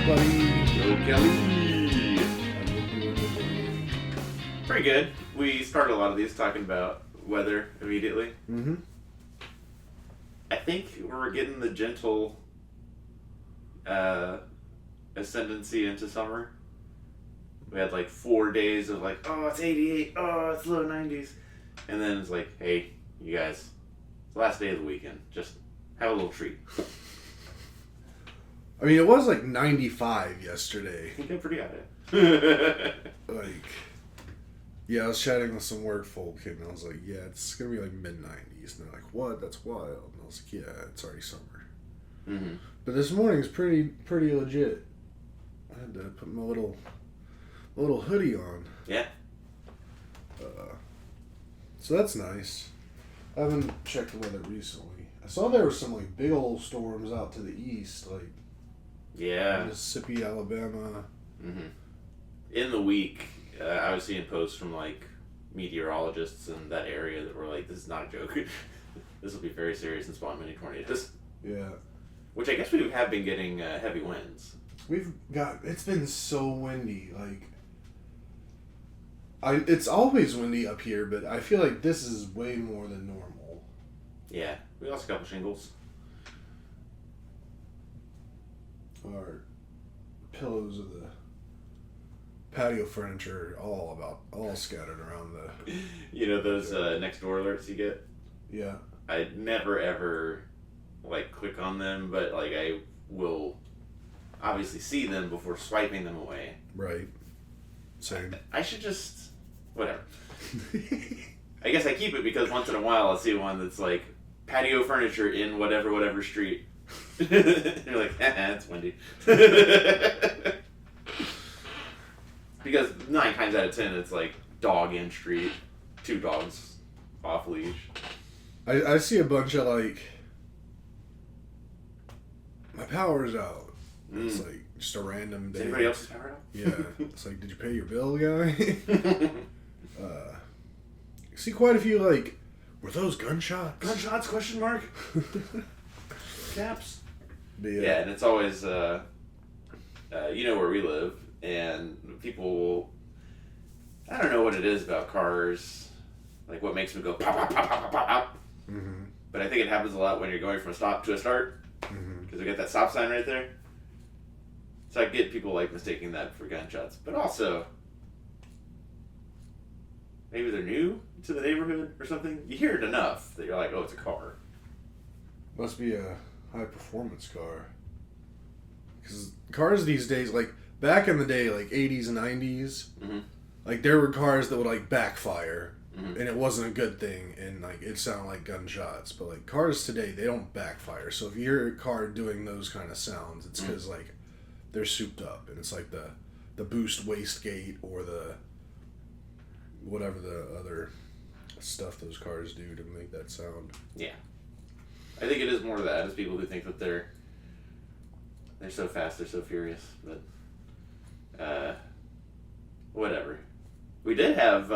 buddy? Yo, Kelly. Pretty good. We started a lot of these talking about weather immediately. Mm-hmm. I think we're getting the gentle ascendancy into summer. We had like 4 days of like, oh, it's 88, oh, it's low 90s. And then it's like, hey, you guys, it's the last day of the weekend. Just have a little treat. I mean, it was like 95 yesterday. You got pretty at it. Like, yeah, I was chatting with some work folk, and I was like, yeah, it's going to be like mid-90s. And they're like, what? That's wild. And I was like, yeah, it's already summer. Mm-hmm. But this morning's pretty legit. I had to put my little hoodie on. Yeah. So that's nice. I haven't checked the weather recently. I saw there were some like big old storms out to the east, like Yeah. Mississippi, Alabama. Mm-hmm. In the week, I was seeing posts from like meteorologists in that area that were like, "This is not a joke. This will be very serious and spawn many tornadoes." Yeah. Which I guess we have been getting heavy winds. It's been so windy. Like, it's always windy up here, but I feel like this is way more than normal. Yeah, we lost a couple shingles. Our pillows of the patio furniture all scattered around the. You know those next door alerts you get? Yeah. I never ever like click on them, but like I will obviously see them before swiping them away. Right. Same. I should just whatever. I guess I keep it because once in a while I'll see one that's like patio furniture in whatever street. You're like, it's windy. Because 9 times out of 10 it's like dog in street, 2 dogs off leash. I see a bunch of like, my power's out. It's like just a random day. Is anybody else's power out? Yeah. It's like, did you pay your bill, guy? See quite a few like, were those gunshots? Gunshots? Question mark. Caps. Yeah, and it's always you know where we live, and people will. I don't know what it is about cars, like what makes them go pop pop pop pop pop pop pop. Mm-hmm. But I think it happens a lot when you're going from a stop to a start, because we got that stop sign right there. So I get people like mistaking that for gunshots, but also maybe they're new to the neighborhood or something. You hear it enough that you're like, oh, it's a car. Must be a high performance car. Because cars these days, like back in the day, like 80s and 90s, like there were cars that would like backfire, and it wasn't a good thing, and like it sounded like gunshots. But like cars today, they don't backfire. So if you hear a car doing those kind of sounds, it's because like they're souped up, and it's like the boost wastegate or the whatever the other stuff those cars do to make that sound. Yeah. I think it is more of that. It's people who think that they're so fast, they're so furious. But whatever. We did have.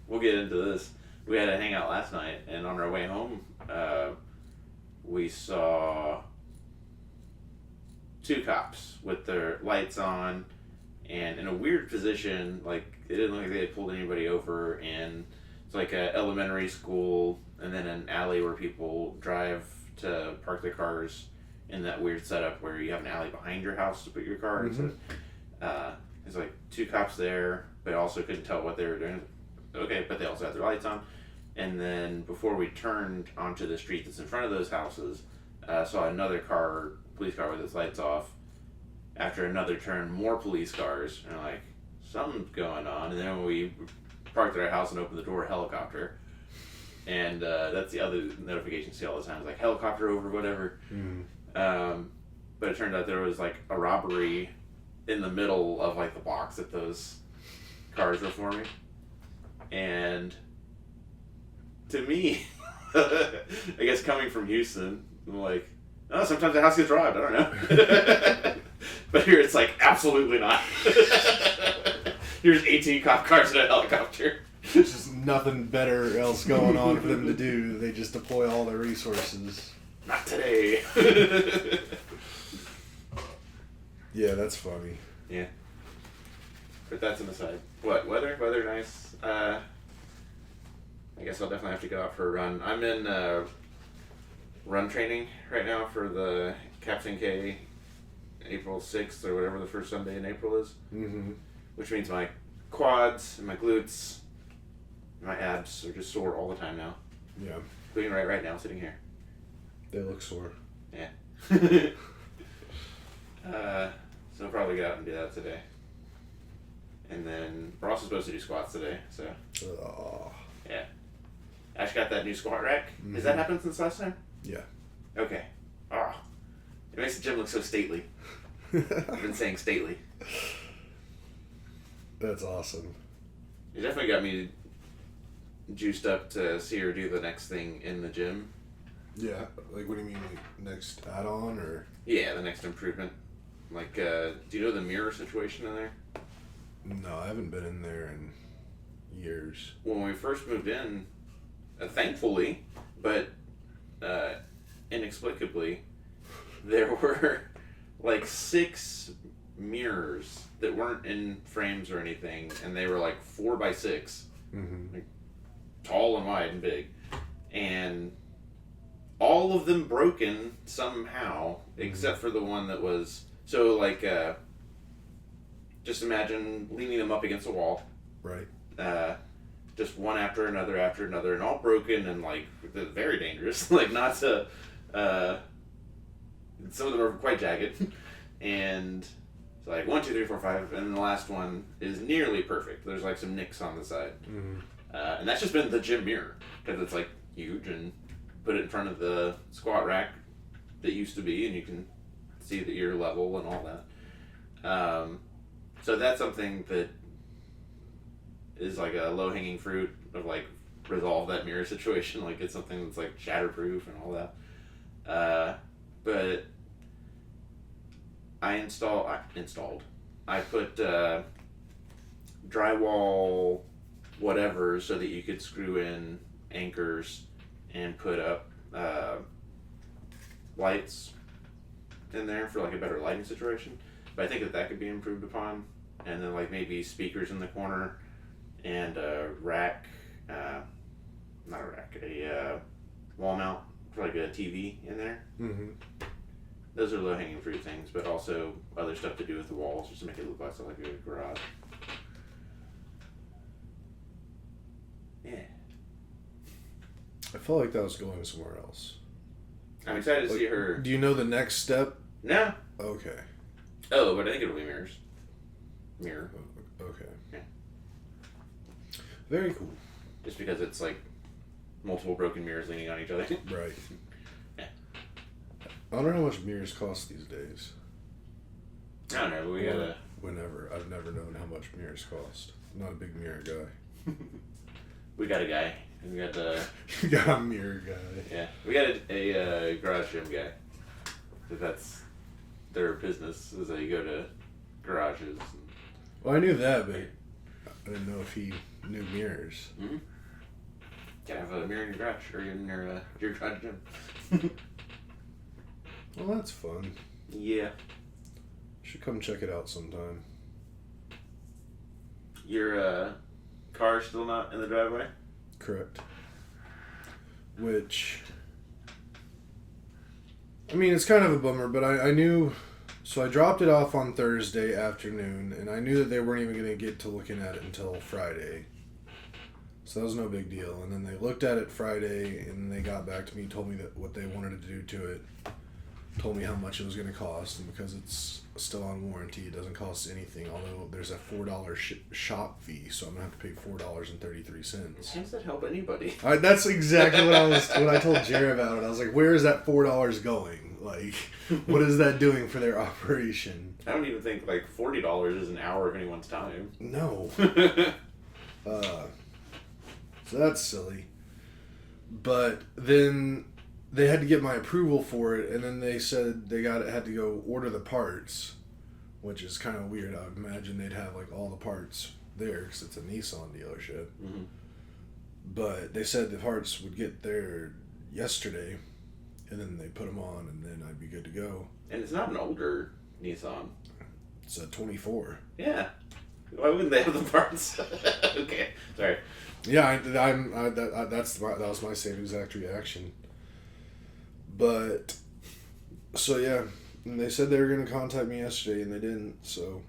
We'll get into this. We had a hangout last night, and on our way home, we saw 2 cops with their lights on, and in a weird position. Like it didn't look like they had pulled anybody over, and it's like a elementary school, and then an alley where people drive to park their cars in that weird setup where you have an alley behind your house to put your car. Mm-hmm. So, there's like 2 cops there, but also couldn't tell what they were doing. Okay, but they also had their lights on. And then before we turned onto the street that's in front of those houses, saw another police car with its lights off. After another turn, more police cars. And like, something's going on. And then when we parked at our house and opened the door, a helicopter. And that's the other notification you see all the time. It's like helicopter over whatever. But it turned out there was like a robbery in the middle of like the box that those cars were forming. And to me, I guess coming from Houston, I'm like, oh, sometimes the house gets robbed. I don't know. But here it's like, absolutely not. Here's 18 cop cars and a helicopter. There's just nothing better else going on for them to do. They just deploy all their resources. Not today. Yeah, That's funny. Yeah. But that's an aside. What, weather? Weather nice. I guess I'll definitely have to go out for a run. I'm in run training right now for the Captain K April 6th or whatever the first Sunday in April is. Mm-hmm. Which means my quads and my glutes, my abs are just sore all the time now. Yeah. Including right now, sitting here. They look sore. Yeah. So I'll probably get out and do that today. And then we're also supposed to do squats today, so. Yeah. Ash got that new squat rack. Mm-hmm. Has that happened since last time? Yeah. Okay. Oh. It makes the gym look so stately. I've been saying stately. That's awesome. It definitely got me juiced up to see her do the next thing in the gym. Yeah. Like, what do you mean? Like, next add-on, or? Yeah, the next improvement. Like, do you know the mirror situation in there? No, I haven't been in there in years. When we first moved in, thankfully, but inexplicably, there were like 6 mirrors that weren't in frames or anything, and they were like 4x6, Mm-hmm. like tall and wide and big, and all of them broken somehow, except for the one that was so like. Just imagine leaning them up against a wall. Right. Just one after another, and all broken and like very dangerous. Like not to. Some of them are quite jagged, and it's like 1, 2, 3, 4, 5, and the last one is nearly perfect. There's like some nicks on the side, Mm-hmm. And that's just been the gym mirror because it's like huge and put it in front of the squat rack that used to be, and you can see the ear level and all that. So that's something that is like a low-hanging fruit of like resolve that mirror situation. Like it's something that's like shatterproof and all that. But I put drywall whatever so that you could screw in anchors and put up lights in there for like a better lighting situation. But I think that could be improved upon. And then like maybe speakers in the corner and a rack, not a rack, a wall mount for like a TV in there. Mm-hmm. Those are low hanging fruit things, but also other stuff to do with the walls just to make it look less like a garage. Yeah. I felt like that was going somewhere else. I'm excited to Like, see her. Do you know the next step? No. Okay. Oh, but I think it'll be mirrors. Mirror. Okay. Yeah. Very cool. Just because it's like multiple broken mirrors leaning on each other. Right. Yeah. I wonder how much mirrors cost these days. I don't know, but we gotta. Whenever. I've never known how much mirrors cost. I'm not a big mirror guy. We got a guy. We got You got a mirror guy. yeah. We got a garage gym guy. That's their business. Is they go to garages. Well, I knew that, but I didn't know if he knew mirrors. Mm-hmm. Gotta have a mirror in your garage or in your garage gym. Well, that's fun. Yeah. Should come check it out sometime. Your car's still not in the driveway? Correct. Which, I mean, it's kind of a bummer, but I knew, so I dropped it off on Thursday afternoon, and I knew that they weren't even going to get to looking at it until Friday. So that was no big deal. And then they looked at it Friday, and they got back to me, told me that what they wanted to do to it, told me how much it was going to cost, and because it's still on warranty, it doesn't cost anything, although there's a $4 shop fee, so I'm going to have to pay $4.33. How does that help anybody? That's exactly what I told Jared about it. I was like, where is that $4 going? Like, what is that doing for their operation? I don't even think like $40 is an hour of anyone's time. No. So that's silly. But then they had to get my approval for it, and then they said they had to go order the parts, which is kind of weird. I would imagine they'd have like all the parts there because it's a Nissan dealership. Mm-hmm. But they said the parts would get there yesterday, and then they put them on, and then I'd be good to go. And it's not an older Nissan. It's a 24. Yeah. Why wouldn't they have the parts? Okay, sorry. Yeah, that was my same exact reaction. But so yeah, and they said they were going to contact me yesterday, and they didn't. So,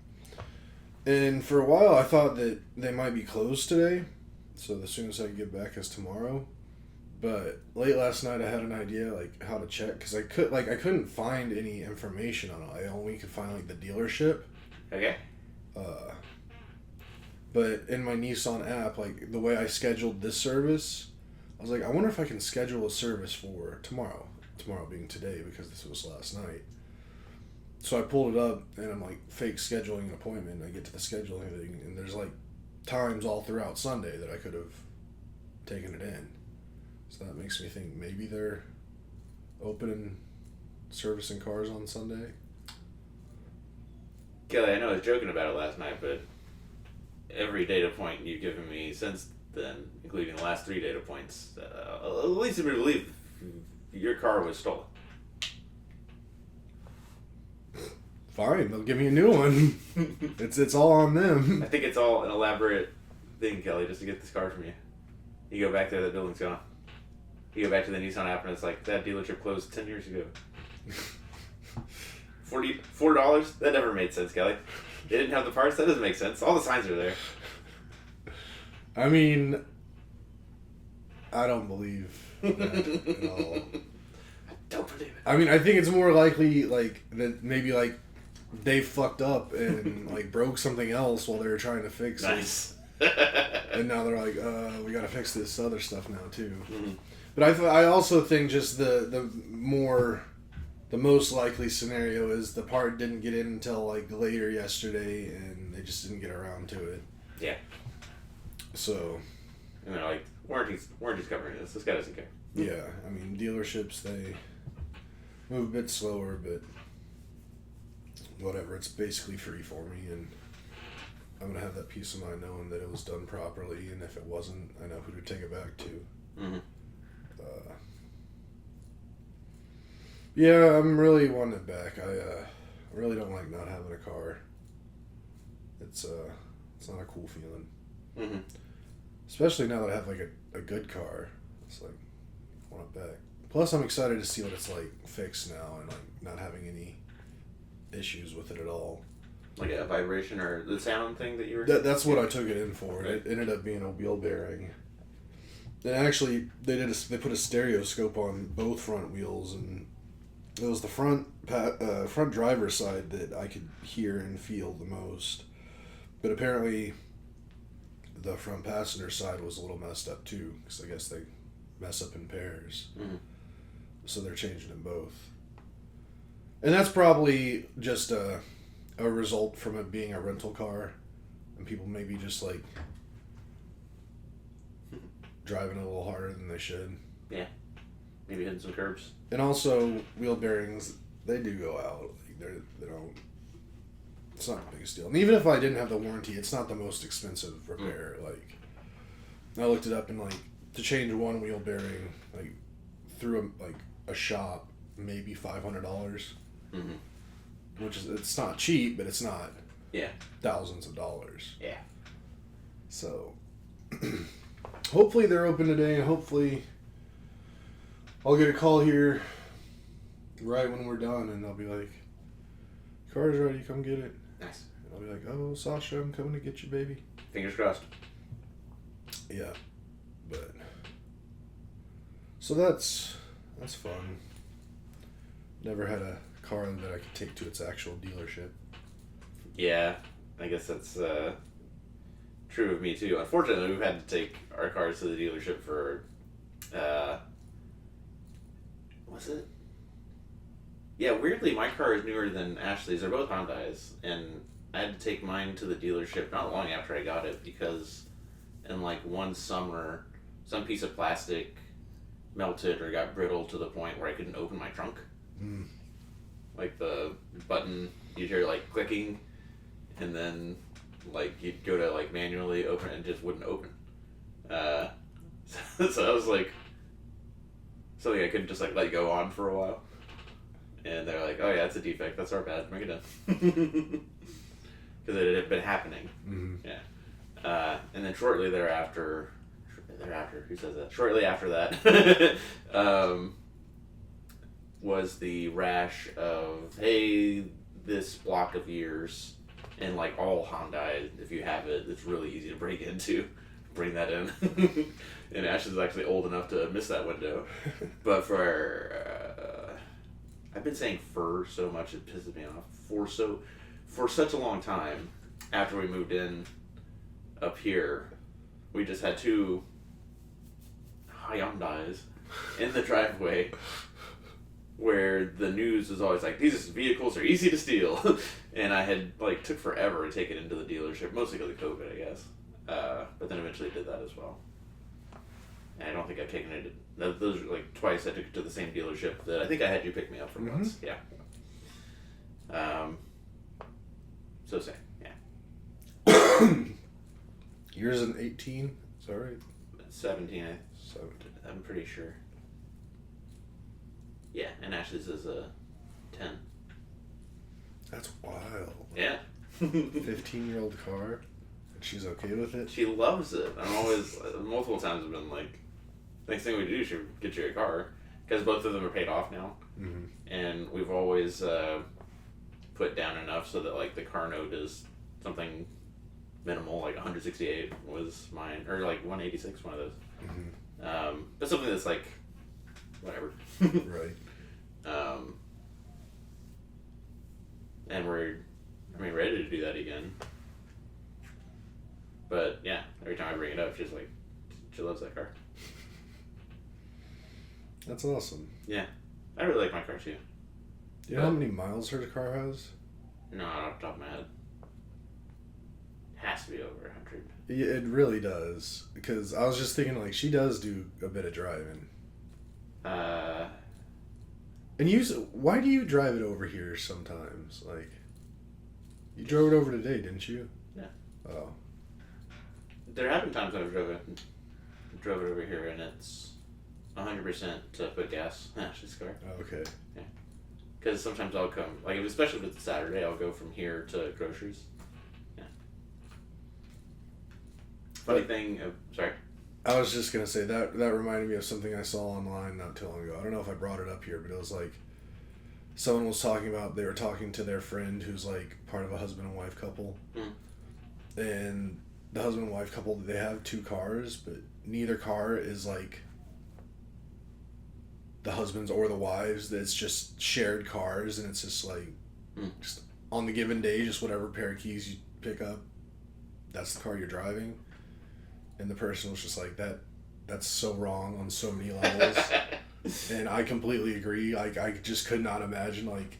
and for a while, I thought that they might be closed today. So the soonest I can get back is tomorrow. But late last night, I had an idea like how to check because I couldn't find any information on it. I only could find like the dealership. Okay. But in my Nissan app, like the way I scheduled this service, I was like, I wonder if I can schedule a service for tomorrow. Tomorrow being today because this was last night. So I pulled it up and I'm like fake scheduling an appointment. I get to the scheduling thing and there's like times all throughout Sunday that I could have taken it in. So that makes me think maybe they're open and servicing cars on Sunday. Kelly, I know I was joking about it last night, but every data point you've given me since then, including the last 3 data points, leads me to believe your car was stolen. Fine, they'll give me a new one. It's all on them. I think it's all an elaborate thing, Kelly, just to get this car from you. You go back there, that building's gone. You go back to the Nissan app, and it's like, that dealership closed 10 years ago. $4? That never made sense, Kelly. They didn't have the parts? That doesn't make sense. All the signs are there. I mean, I don't believe that at all. I don't believe it. I mean, I think it's more likely, like, that maybe, like, they fucked up and, like, broke something else while they were trying to fix Nice. it. And now they're like, we gotta fix this other stuff now, too. Mm-hmm. But I also think just the most likely scenario is the part didn't get in until like later yesterday and they just didn't get around to it. Yeah. So. And they're like, warranty's covering this. This guy doesn't care. Yeah, I mean dealerships they move a bit slower, but whatever. It's basically free for me, and I'm gonna have that peace of mind knowing that it was done properly, and if it wasn't, I know who to take it back to. Mm-hmm. Yeah, I'm really wanting it back. I really don't like not having a car. It's not a cool feeling. Mm-hmm. Especially now that I have like a good car. It's like I want it back. Plus I'm excited to see what it's like fixed now and like not having any issues with it at all. Like a vibration or the sound thing that you were... That's what I took it in for. Right. It ended up being a wheel bearing. And actually they put a stereoscope on both front wheels, and it was the front driver's side that I could hear and feel the most. But apparently the front passenger side was a little messed up too, because I guess they mess up in pairs. Mm-hmm. So they're changing them both. And that's probably just a result from it being a rental car, and people maybe just like driving a little harder than they should. Yeah. Maybe hitting some curbs. And also, wheel bearings, they do go out. Like they don't. It's not the biggest deal. And even if I didn't have the warranty, it's not the most expensive repair. Like, I looked it up, and like to change one wheel bearing, like through a shop, maybe $500. Mm-hmm. Which is, it's not cheap, but it's not thousands of dollars. Yeah. So, hopefully they're open today, and hopefully I'll get a call here right when we're done, and they'll be like, "Car's ready, come get it." Nice. And I'll be like, "Oh, Sasha, I'm coming to get you, baby." Fingers crossed. Yeah, but so that's fun. Never had a car that I could take to its actual dealership. Yeah, I guess that's true of me too. Unfortunately, we've had to take our cars to the dealership for, what's it? Yeah, weirdly, my car is newer than Ashley's. They're both Hondas, and I had to take mine to the dealership not long after I got it because in like one summer, some piece of plastic melted or got brittle to the point where I couldn't open my trunk. Mm. Like the button, you'd hear like clicking, and then like you'd go to like manually open it and it just wouldn't open. So I was like something I couldn't just like let go on for a while. And they're like, "Oh yeah, it's a defect. That's our bad. Bring it in." because it had been happening. Mm-hmm. Yeah. And then shortly thereafter, who says that? Shortly after that, was the rash of, hey, this block of years, and like all Hyundai, if you have it, it's really easy to break into. Bring that in. And Ash is actually old enough to miss that window. But I've been saying fur so much it pisses me off. For such a long time, after we moved in up here, we just had two Hyundais in the driveway where the news was always like, these vehicles are easy to steal. And I had like took forever to take it into the dealership, mostly because of COVID, I guess. But then eventually did that as well. And I don't think I've taken it. Those are like twice I took it to the same dealership that I think I had you pick me up from once. Yeah. So same. Yeah. Yours is an 18. Is that right? 17. 17. I'm pretty sure. Yeah, and Ashley's is a 10. That's wild. Yeah. 15-year-old car, and she's okay with it? She loves it. I'm always, multiple times I've been like, next thing we do, should get you a car. Because both of them are paid off now. Mm-hmm. And we've always put down enough so that like the car note is something minimal, like 168 was mine, or like 186, one of those. Mm-hmm. But something that's like, whatever. Right. And we're, ready to do that again. But yeah, every time I bring it up, she's like, she loves that car. That's awesome. Yeah, I really like my car too. Do you know how many miles her car has? No, not off the top of my head. Has to be over 100. Yeah, it really does. Because I was just thinking, like, she does do a bit of driving. And why do you drive it over here sometimes? Like, you drove it over today, didn't you? Yeah. Oh. There have been times I've drove it over here, and it's 100% to put gas in Ashley's car. Oh, okay. Yeah. Because sometimes I'll come, like, especially if it's a Saturday, I'll go from here to groceries. Yeah. Funny thing, sorry. I was just going to say, that reminded me of something I saw online not too long ago. I don't know if I brought it up here, but it was like, someone was talking about, they were talking to their friend who's like part of a husband and wife couple. And the husband and wife couple, they have two cars, but neither car is like the husband's or the wife's. It's just shared cars, and it's just like, just on the given day, just whatever pair of keys you pick up, that's the car you're driving. And the person was just like, that's so wrong on so many levels. And I completely agree. Like, I just could not imagine, like,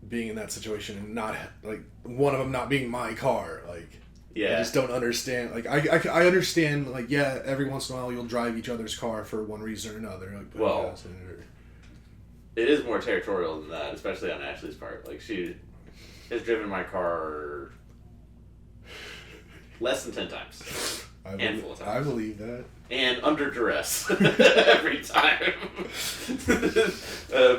being in that situation and not, like, one of them not being my car. Like, yeah. I just don't understand. Like, I understand, like, yeah, every once in a while you'll drive each other's car for one reason or another. Like, well, gas in it or... it is more territorial than that, especially on Ashley's part. Like, she has driven my car less than 10 times. Handful of times. I believe that. And under duress every time.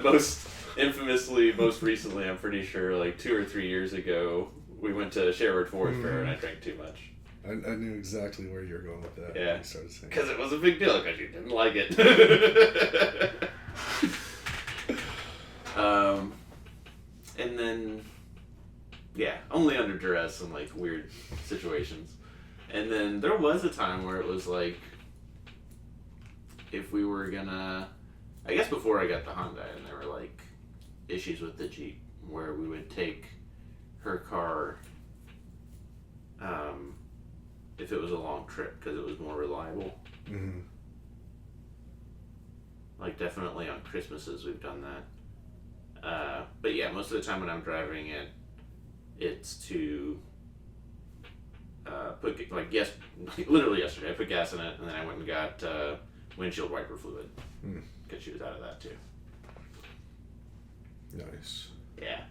Most infamously, most recently, I'm pretty sure, like 2 or 3 years ago, we went to Sherwood Forest Fair and I drank too much. I knew exactly where you were going with that. Yeah. Because it was a big deal because you didn't like it. And then, yeah, only under duress and like weird situations. And then there was a time where it was like, if we were gonna, I guess before I got the Hyundai, and there were like issues with the Jeep where we would take her car if it was a long trip because it was more reliable. Mm-hmm. Like definitely on Christmases we've done that. But yeah, most of the time when I'm driving it, it's to literally yesterday I put gas in it and then I went and got windshield wiper fluid because she was out of that too. Nice. Yeah.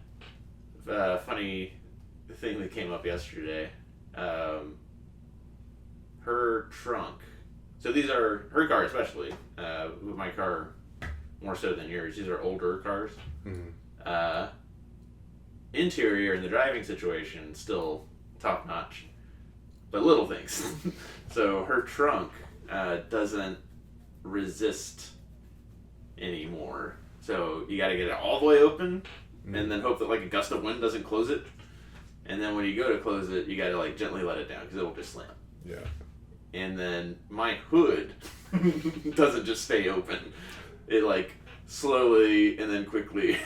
Funny thing that came up yesterday. Her trunk. So these are her car especially. My car more so than yours. These are older cars. Mm-hmm. interior and the driving situation still top notch, but little things. So her trunk doesn't resist anymore. So you got to get it all the way open, and then hope that like a gust of wind doesn't close it. And then when you go to close it, you got to like gently let it down because it will just slam. Yeah. And then my hood doesn't just stay open. It like slowly and then quickly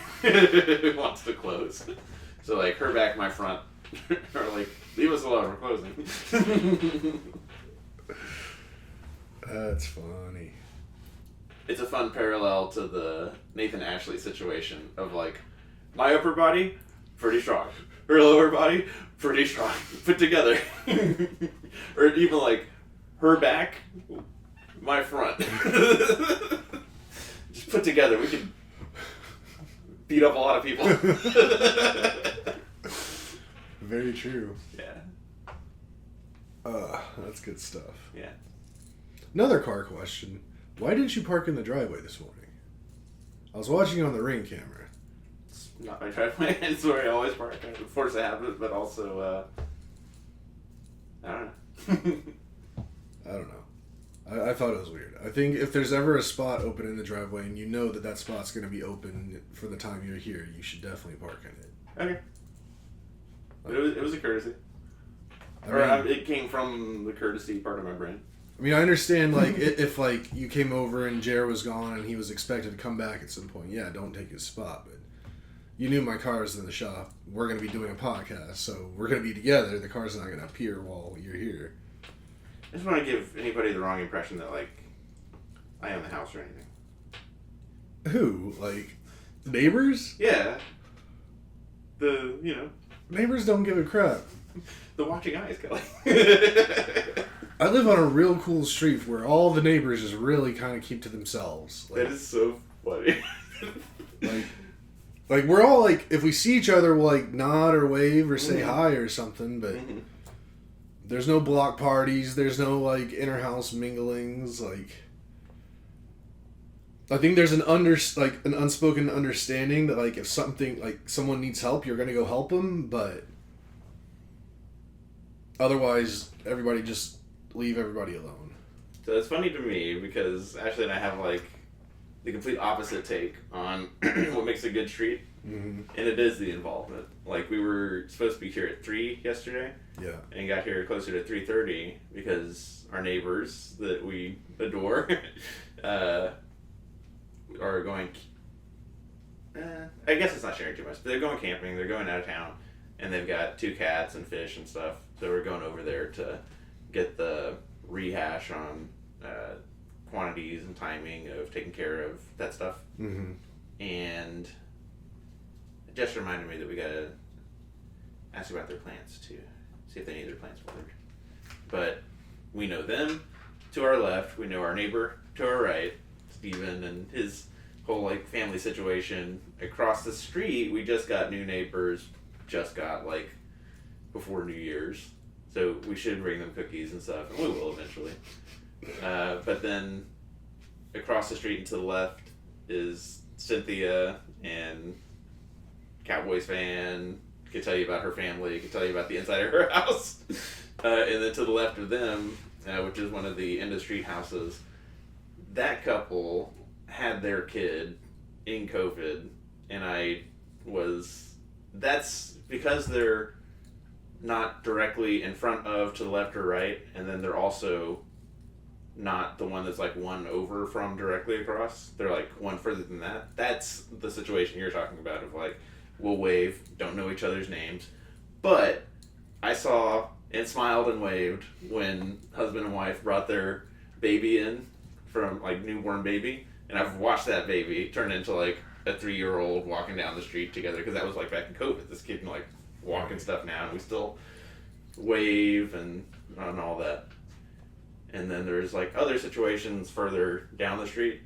wants to close. So like her back, my front are like, leave us alone, we're closing. That's funny. It's a fun parallel to the Nathan Ashley situation of like, my upper body, pretty strong. Her lower body, pretty strong. Put together. Or even like, her back, my front. Just put together, we can beat up a lot of people. Very true. Yeah. That's good stuff. Yeah. Another car question. Why didn't you park in the driveway this morning? I was watching on the Ring camera. It's not my driveway. It's where I always park. I'm forced to have it, but also, I don't know. I don't know. I thought it was weird. I think if there's ever a spot open in the driveway and you know that that spot's going to be open for the time you're here, you should definitely park in it. Okay. But it was a courtesy. It came from the courtesy part of my brain. I mean, I understand, like, if, like, you came over and Jer was gone and he was expected to come back at some point, yeah, don't take his spot, but you knew my car was in the shop. We're going to be doing a podcast, so we're going to be together. The car's not going to appear while you're here. I just want to give anybody the wrong impression that, like, I own the house or anything. Who? Like, neighbors? Yeah. Neighbors don't give a crap. The watching eyes, Kelly. I live on a real cool street where all the neighbors just really kind of keep to themselves. Like, that is so funny. like we're all like, if we see each other, we'll like nod or wave or say hi or something, but there's no block parties, there's no like inter-house minglings. Like, I think there's an unspoken understanding that like if something like someone needs help, you're gonna go help them, but otherwise everybody just leave everybody alone. So it's funny to me because Ashley and I have like the complete opposite take on what makes a good street, and it is the involvement. Like, we were supposed to be here at 3 yesterday, and got here closer to 3:30 because our neighbors that we adore are going. I guess it's not sharing too much, but they're going camping. They're going out of town, and they've got 2 cats and fish and stuff. So we're going over there to get the rehash on quantities and timing of taking care of that stuff. And it just reminded me that we gotta ask about their plants too, see if they need their plants watered. But we know them to our left, we know our neighbor to our right, Steven, and his whole like family situation. Across the street, we just got new neighbors, like before New Year's. So we should bring them cookies and stuff, and we will eventually. But then across the street and to the left is Cynthia and Cowboys fan. Could tell you about her family. Could tell you about the inside of her house. And then to the left of them, which is one of the end of street houses, that couple had their kid in COVID, and that's because they're not directly in front of, to the left or right, and then they're also not the one that's like one over from directly across. They're like one further than that. That's the situation you're talking about of like, we'll wave, don't know each other's names. But I saw and smiled and waved when husband and wife brought their baby in from like newborn baby, and I've watched that baby turn into like a 3-year-old walking down the street together, because that was like back in COVID. This kid can like walk and stuff now, and we still wave and all that. And then there's like other situations further down the street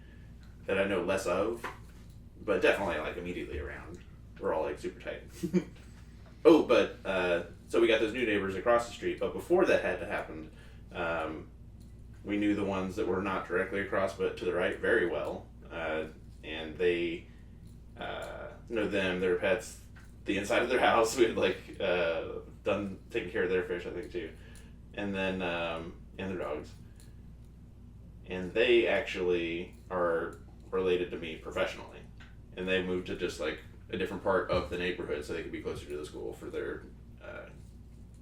that I know less of, but definitely like immediately around. We're all like super tight. So we got those new neighbors across the street, but before that had to happen, we knew the ones that were not directly across but to the right very well, and they know them, their pets, the inside of their house. We had like taken care of their fish, I think, too, and then and their dogs. And they actually are related to me professionally, and they moved to just like a different part of the neighborhood so they could be closer to the school for their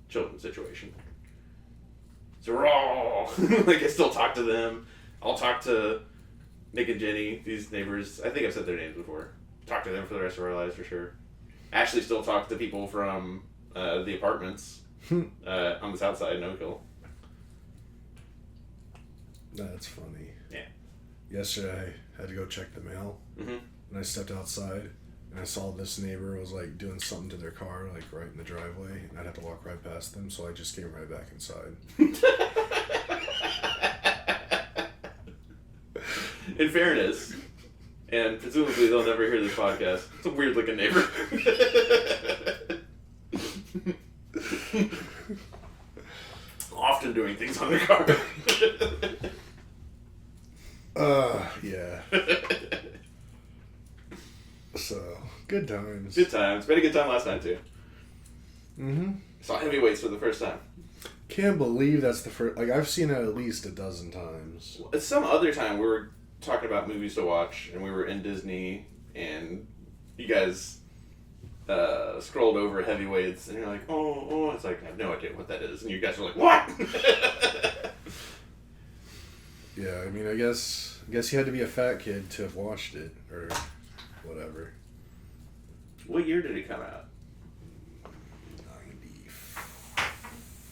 children's situation. So we're all like, I still talk to them. I'll talk to Nick and Jenny, these neighbors. I think I've said their names before. Talk to them for the rest of our lives for sure. Ashley still talk to people from the apartments on the south side in Oak Hill. That's funny. Yeah. Yesterday, I had to go check the mail, and I stepped outside, and I saw this neighbor was like doing something to their car, like right in the driveway, and I'd have to walk right past them, so I just came right back inside. In fairness, and presumably they'll never hear this podcast, it's a weird looking neighbor. Often doing things on their car. Yeah. So, good times. Good times. We had a good time last night, too. Mm-hmm. Saw Heavyweights for the first time. Can't believe that's the first... Like, I've seen it at least a dozen times. Some other time we were talking about movies to watch, and we were in Disney, and you guys scrolled over Heavyweights, and you're like, oh, it's like, I have no idea what that is. And you guys were like, what? Yeah, I mean, I guess you had to be a fat kid to have watched it, or whatever. What year did it come out?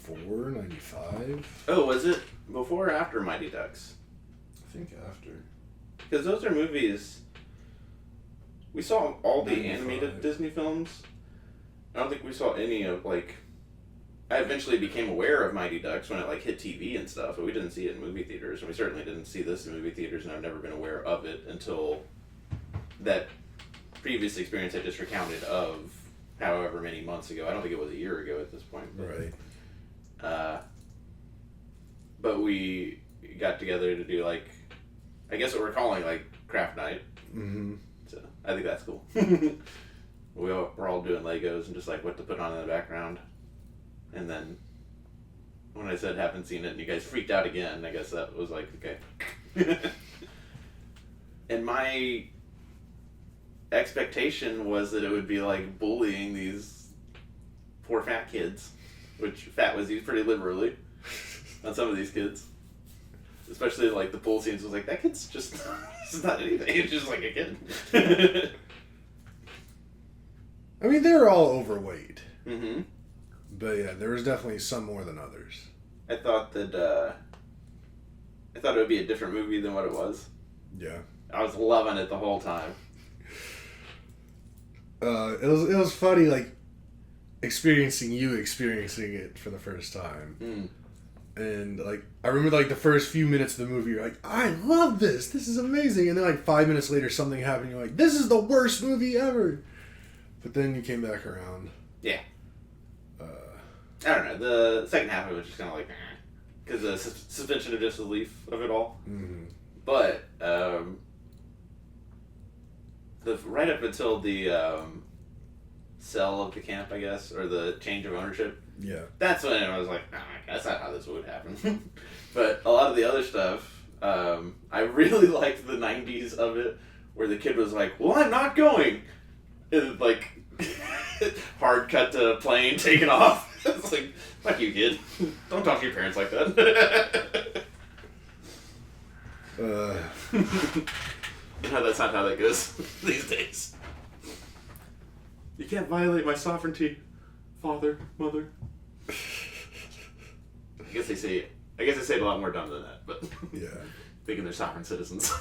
94, 95? Oh, was it before or after Mighty Ducks? I think after. Because those are movies... We saw all the 95. animated Disney films. I don't think we saw any of, like... I eventually became aware of Mighty Ducks when it, like, hit TV and stuff, but we didn't see it in movie theaters, and we certainly didn't see this in movie theaters, and I've never been aware of it until that previous experience I just recounted of however many months ago. I don't think it was a year ago at this point. But, right. But we got together to do, like, I guess what we're calling, like, craft night. Mm-hmm. So I think that's cool. We're all doing Legos and just, like, what to put on in the background. And then when I said haven't seen it and you guys freaked out again, I guess that was like, okay. And my expectation was that it would be like bullying these poor fat kids, which fat was used pretty liberally on some of these kids. Especially like the pool scenes was like, that kid's just, he's not anything, he's just like a kid. I mean, they're all overweight. Mm-hmm. But yeah, there was definitely some more than others. I thought it would be a different movie than what it was. Yeah. I was loving it the whole time. It was funny, like, experiencing it for the first time. Mm. And, like, I remember, like, the first few minutes of the movie, you're like, I love this! This is amazing! And then, like, 5 minutes later, something happened, you're like, this is the worst movie ever! But then you came back around. Yeah. I don't know. The second half of it was just kind of like, because the suspension of disbelief of it all. Mm-hmm. But right up until the sell of the camp, I guess, or the change of ownership. Yeah. That's when I was like, that's not how this would happen. But a lot of the other stuff, I really liked the 90s of it, where the kid was like, well, I'm not going. And like, hard cut to plane taking off. It's like, fuck you, kid. Don't talk to your parents like that. You know, that's not how that goes these days. You can't violate my sovereignty, father, mother. I guess they say it a lot more dumb than that, but yeah, thinking they're sovereign citizens.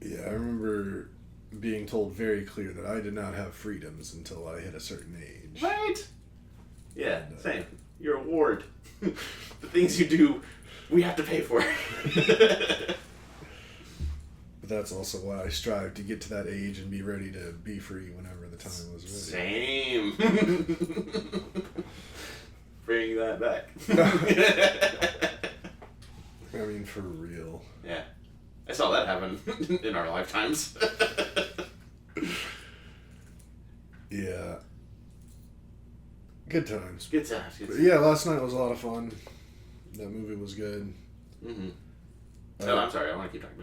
Yeah, I remember being told very clear that I did not have freedoms until I hit a certain age. Right? Yeah, same. You're a ward. The things you do, we have to pay for. But that's also why I strive to get to that age and be ready to be free whenever the time was ready. Same. Bring that back. I mean, for real. Yeah. I saw that happen in our lifetimes. Good times. Good times. Good times. Yeah, last night was a lot of fun. That movie was good. Mm-hmm. I'm sorry. I want to keep talking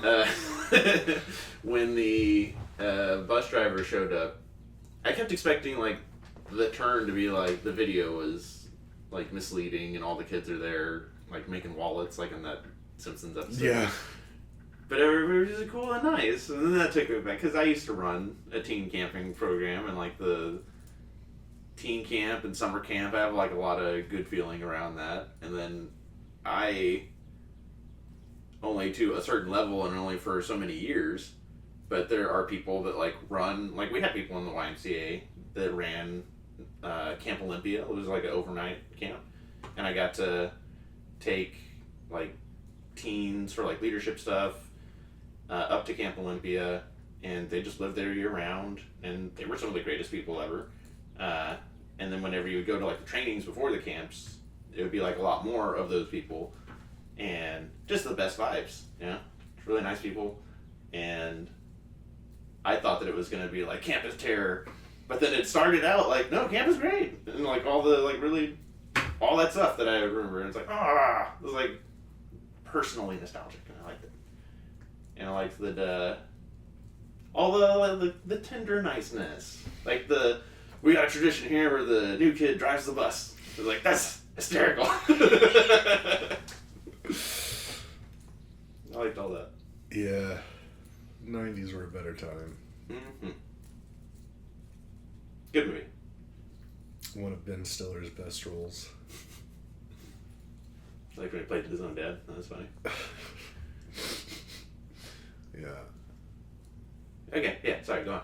about it. When the bus driver showed up, I kept expecting like the turn to be like the video was like misleading and all the kids are there like making wallets like in that Simpsons episode. Yeah. But everybody was just cool and nice, and then that took me back because I used to run a teen camping program and like the teen camp and summer camp. I have like a lot of good feeling around that, and then I only to a certain level and only for so many years. But there are people that like run like we had people in the YMCA that ran Camp Olympia. It was like an overnight camp, and I got to take like teens for like leadership stuff up to Camp Olympia, and they just lived there year round, and they were some of the greatest people ever. And then whenever you would go to like the trainings before the camps, it would be like a lot more of those people, and just the best vibes. You know, it's really nice people, and I thought that it was gonna be like campus terror, but then it started out like no, camp is great, and like all the like really all that stuff that I remember, and it's like it was like personally nostalgic, and I liked it. And I liked that all the tender niceness, like we got a tradition here where the new kid drives the bus. It was like that's hysterical. I liked all that. Yeah, 90s were a better time. Mm-hmm. Good movie. One of Ben Stiller's best roles. Like when he played his own dad. That was funny. Yeah. Okay, yeah, sorry, go on.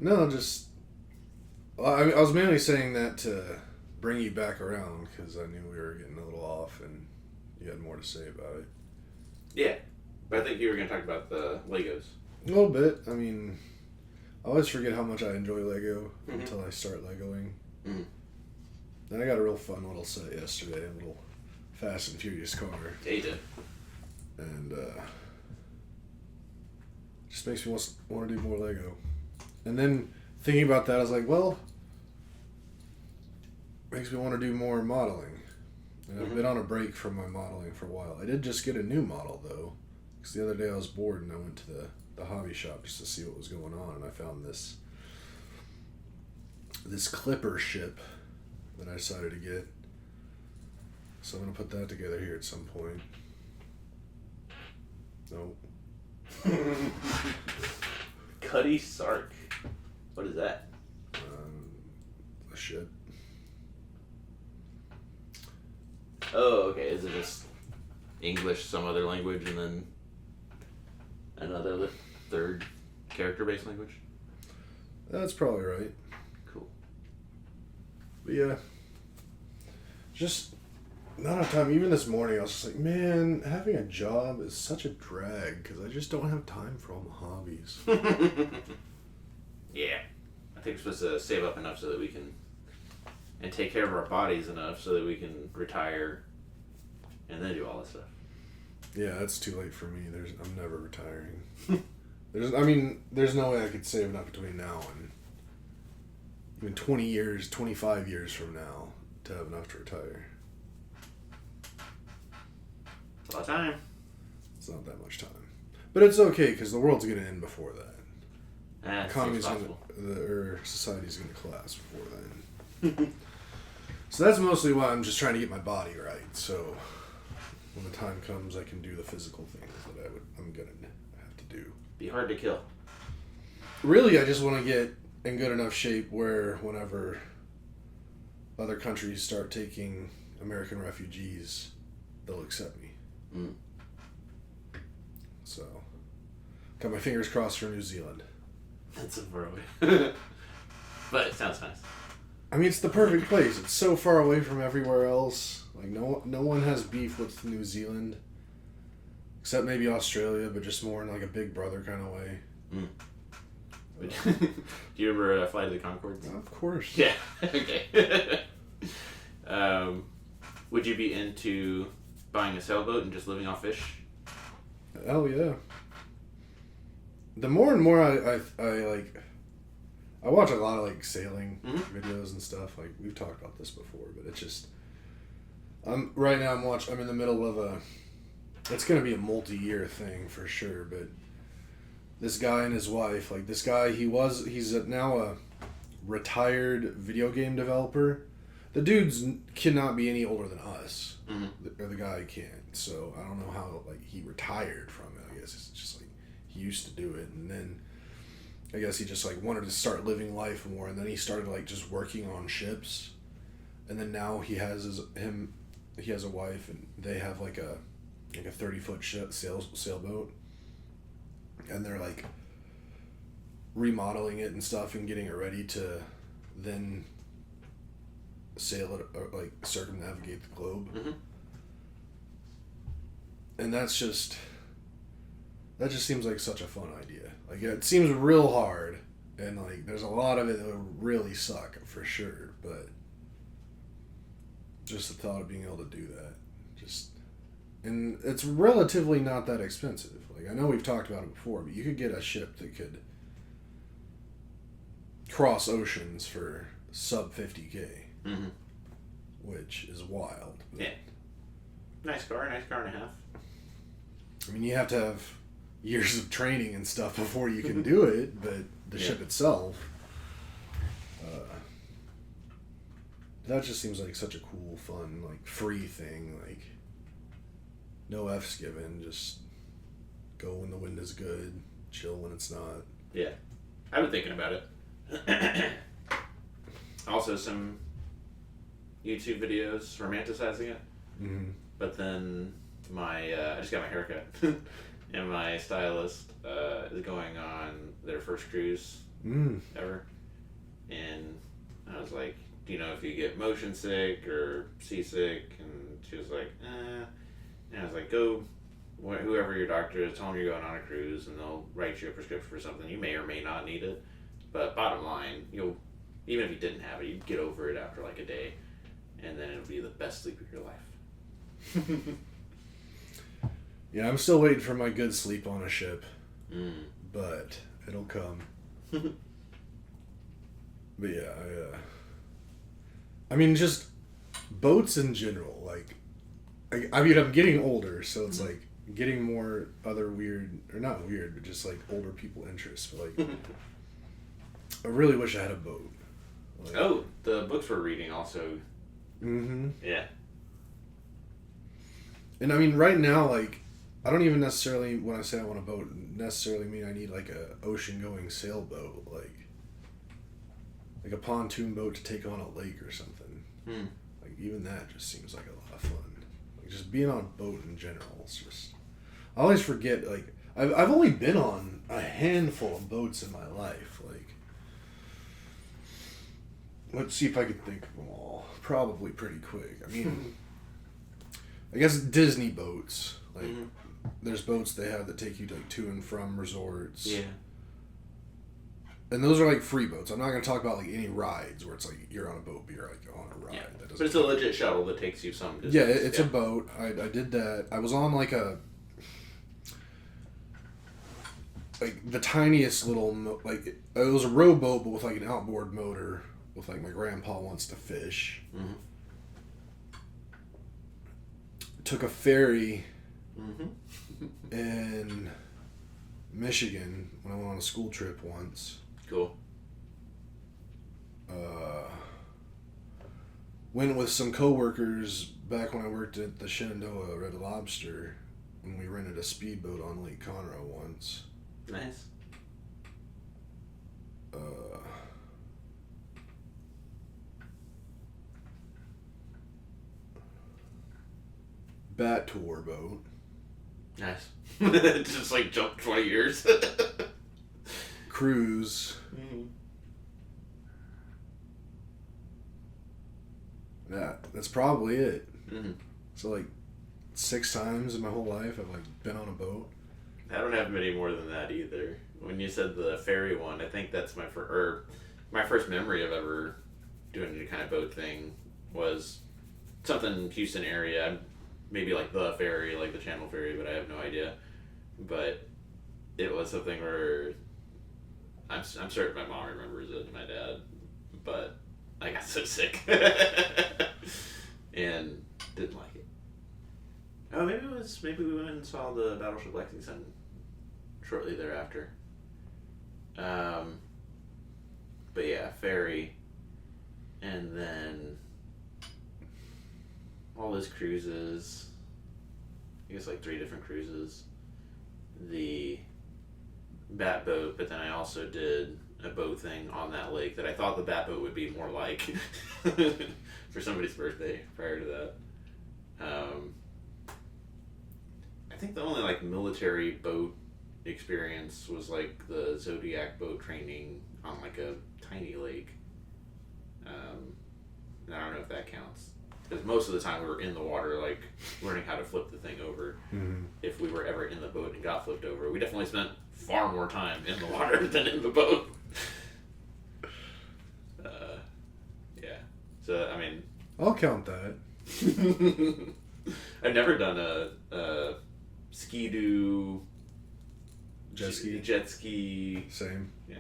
No, just... Well, I was mainly saying that to bring you back around, because I knew we were getting a little off, and you had more to say about it. Yeah, but I think you were going to talk about the Legos. A little bit. I mean, I always forget how much I enjoy Lego until I start Legoing. Mm-hmm. And I got a real fun little set yesterday, a little Fast and Furious car. Yeah, you did. And just makes me want to do more Lego. And then thinking about that, I was like, well, makes me want to do more modeling. And I've been on a break from my modeling for a while. I did just get a new model, though, because the other day I was bored and I went to the hobby shop just to see what was going on, and I found this Clipper ship that I decided to get. So I'm going to put that together here at some point. Nope. Cuddy Sark. What is that? A ship. Oh, okay. Is it just English, some other language, and then another third character-based language? That's probably right. Cool. But yeah, just not enough time. Even this morning, I was just like, man, having a job is such a drag because I just don't have time for all my hobbies. Yeah. I think we're supposed to save up enough so that we can, and take care of our bodies enough so that we can retire and then do all this stuff. Yeah, that's too late for me. I'm never retiring. There's no way I could save enough between now and even 20 years, 25 years from now to have enough to retire. It's a lot of time. It's not that much time. But it's okay, because the world's going to end before that. Economy's Society's going to collapse before then. So that's mostly why I'm just trying to get my body right. So when the time comes, I can do the physical things that I'm going to have to do. Be hard to kill. Really, I just want to get in good enough shape where whenever other countries start taking American refugees, they'll accept me. Mm. So, got my fingers crossed for New Zealand. That's so far away. But it sounds nice. I mean, it's the perfect place. It's so far away from everywhere else. Like, no one has beef with New Zealand. Except maybe Australia, but just more in like a big brother kind of way. Mm. Do you remember Flight of the Conchords? Of course. Yeah. Okay. Would you be into buying a sailboat and just living off fish? Oh yeah. The more and more I like, I watch a lot of like sailing Mm-hmm. videos and stuff. Like we've talked about this before, but it's just right now I'm in the middle of it's gonna be a multi-year thing for sure. But this guy and his wife, like this guy, he's now a retired video game developer. The dude's cannot be any older than us, or the guy can't. So I don't know how like he retired from it. I guess it's just like he used to do it, and then I guess he just like wanted to start living life more, and then he started like just working on ships, and then now he has a wife, and they have like a 30-foot sailboat, and they're like remodeling it and stuff and getting it ready to then sail it or like circumnavigate the globe. And that just seems like such a fun idea. Like it seems real hard, and like there's a lot of it that would really suck for sure, but just the thought of being able to do that, and it's relatively not that expensive. Like I know we've talked about it before, but you could get a ship that could cross oceans for sub 50K, which is wild. Yeah. Nice car and a half. I mean, you have to have years of training and stuff before you can do it, but the ship itself, that just seems like such a cool, fun, like free thing. Like no F's given, just go when the wind is good, chill when it's not. Yeah, I've been thinking about it. Also, some YouTube videos romanticizing it. But then I just got my haircut, and my stylist is going on their first cruise ever, and I was like, do you know if you get motion sick or seasick? And she was like, and I was like, go whoever your doctor is, tell them you're going on a cruise, and they'll write you a prescription for something. You may or may not need it, but bottom line, even if you didn't have it, you'd get over it after like a day, and then it'll be the best sleep of your life. Yeah, I'm still waiting for my good sleep on a ship, but it'll come. But yeah, I mean, just boats in general. Like, I mean, I'm getting older, so it's like getting more other weird, or not weird, but just like older people interests. But like, I really wish I had a boat. Like, the books we're reading also. Yeah. And I mean, right now, like, I don't even necessarily, when I say I want a boat, necessarily mean I need like a ocean-going sailboat, like a pontoon boat to take on a lake or something. Like even that just seems like a lot of fun. Like just being on a boat in general, it's just, I always forget. Like I've only been on a handful of boats in my life. Like, let's see if I can think of them all. Probably pretty quick. I mean, I guess Disney boats. Like, there's boats they have that take you like to and from resorts. Yeah. And those are like free boats. I'm not going to talk about like any rides where it's like you're on a boat, but you're like on a ride. Yeah. That doesn't But it's a legit shuttle that takes you some distance. Yeah, it's a boat. I did that. I was on like the tiniest little, it was a rowboat, but with like an outboard motor with like my grandpa wants to fish. Took a ferry in Michigan when I went on a school trip once. Cool. Went with some coworkers back when I worked at the Shenandoah Red Lobster, and we rented a speedboat on Lake Conroe once. Nice. Bat tour boat. Nice. Just like jump 20 years. Cruise. Yeah, that's probably it. So like 6 times in my whole life I've like been on a boat. I don't have many more than that either. When you said the ferry one, I think that's my first memory of ever doing any kind of boat thing was something Houston area. Maybe like the ferry, like the Channel Ferry, but I have no idea. But it was something where I'm certain my mom remembers it and my dad, but I got so sick and didn't like it. Oh, maybe we went and saw the Battleship Lexington shortly thereafter. But yeah, ferry, and then all those cruises. I guess like 3 different cruises. The bat boat, but then I also did a boat thing on that lake that I thought the bat boat would be more like for somebody's birthday prior to that. I think the only like military boat experience was like the Zodiac boat training on like a tiny lake. And I don't know if that counts. Because most of the time we were in the water, like, learning how to flip the thing over. Mm-hmm. If we were ever in the boat and got flipped over. We definitely spent far more time in the water than in the boat. Yeah. So, I mean... I'll count that. I've never done a ski-doo... Jet ski? Jet ski... Same. Yeah.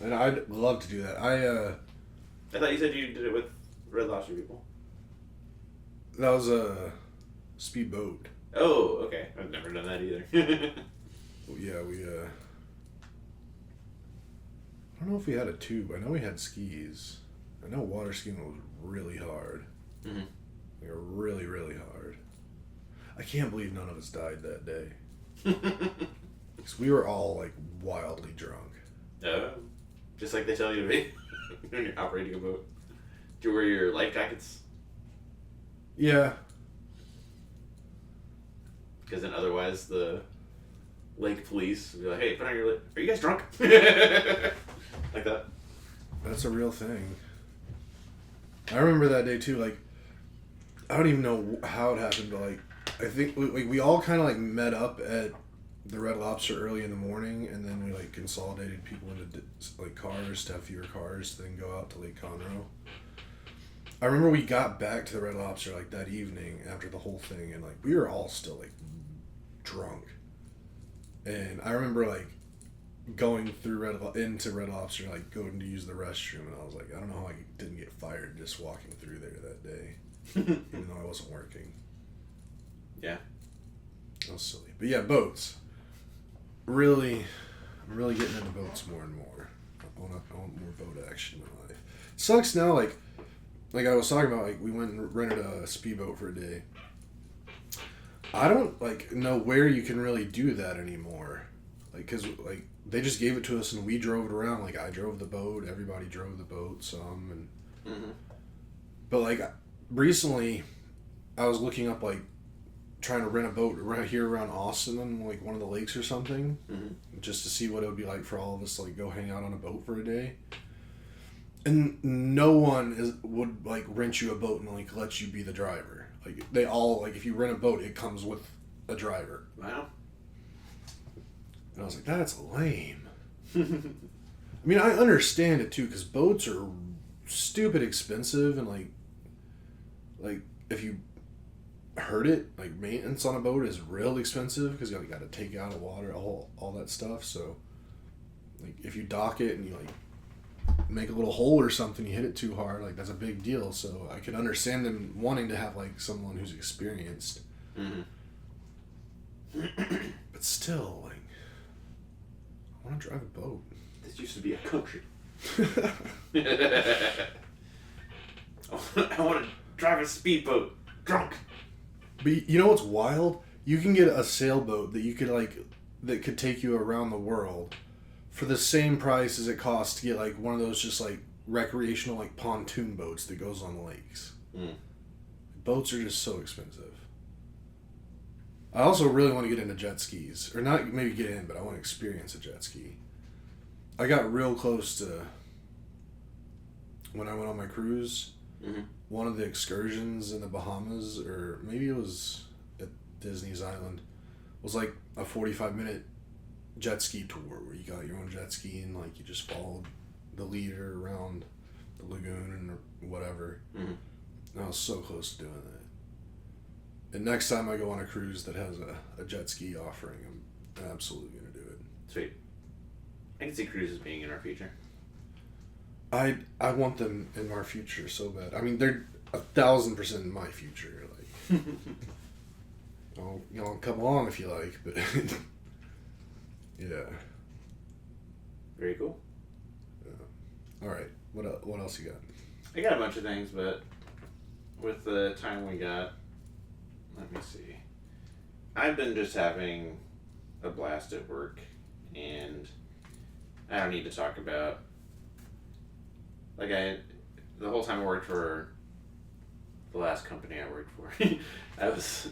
And I'd love to do that. I thought you said you did it with Red Lobster people. That was a speedboat. Oh, okay. I've never done that either. Yeah, we, I don't know if we had a tube. I know we had skis. I know water skiing was really hard. Mm-hmm. Like, really, really hard. I can't believe none of us died that day. Because we were all, like, wildly drunk. Just like they tell you to be when you're operating a boat. Do you wear your life jackets? Yeah. Because then otherwise the lake police would be like, hey, put on your are you guys drunk? Like that. That's a real thing. I remember that day too, like, I don't even know how it happened, but like, I think we all kind of like met up at the Red Lobster early in the morning, and then we like consolidated people into like cars to have fewer cars to then go out to Lake Conroe. I remember we got back to the Red Lobster like that evening after the whole thing, and like we were all still like drunk. And I remember like going through into Red Lobster, like going to use the restroom, and I was like, I don't know how I didn't get fired just walking through there that day, even though I wasn't working. Yeah. That was silly. But yeah, boats. I'm really getting into boats more and more. I want more boat action in my life. Sucks now, like I was talking about, like, we went and rented a speedboat for a day. I don't, like, know where you can really do that anymore. Like, because, like, they just gave it to us and we drove it around. Like, I drove the boat, everybody drove the boat some. And Mm-hmm. But, like, recently, I was looking up, like, trying to rent a boat right here around Austin on, like, one of the lakes or something. Mm-hmm. Just to see what it would be like for all of us to, like, go hang out on a boat for a day. And no one would like rent you a boat and like let you be the driver. Like they all like if you rent a boat, it comes with a driver. Wow. And I was like, that's lame. I mean, I understand it too because boats are stupid expensive and like if you hurt it, like maintenance on a boat is real expensive because you got to take out of water, all that stuff. So like if you dock it and you like make a little hole or something, you hit it too hard, like that's a big deal. So I can understand them wanting to have like someone who's experienced. Mm-hmm. But still, like, I want to drive a boat. This used to be a country. I want to drive a speedboat drunk. But you know what's wild? You can get a sailboat that could take you around the world for the same price as it costs to get like one of those just like recreational like pontoon boats that goes on the lakes. Mm. Boats are just so expensive. I also really want to get into jet skis, or not maybe get in, but I want to experience a jet ski. I got real close to when I went on my cruise. Mm-hmm. One of the excursions in the Bahamas, or maybe it was at Disney's Island, was like a 45-minute jet ski tour where you got your own jet ski and like you just followed the leader around the lagoon and whatever. Mm-hmm. And I was so close to doing that. And next time I go on a cruise that has a jet ski offering, I'm absolutely gonna do it. Sweet. I can see cruises being in our future. I want them in our future so bad. I mean, they're 1,000% in my future. Like, y'all come along if you like, but yeah. Very cool. All right. What else you got? I got a bunch of things, but with the time we got, let me see. I've been just having a blast at work, and I don't need to talk about, like, the whole time I worked for the last company I worked for, I was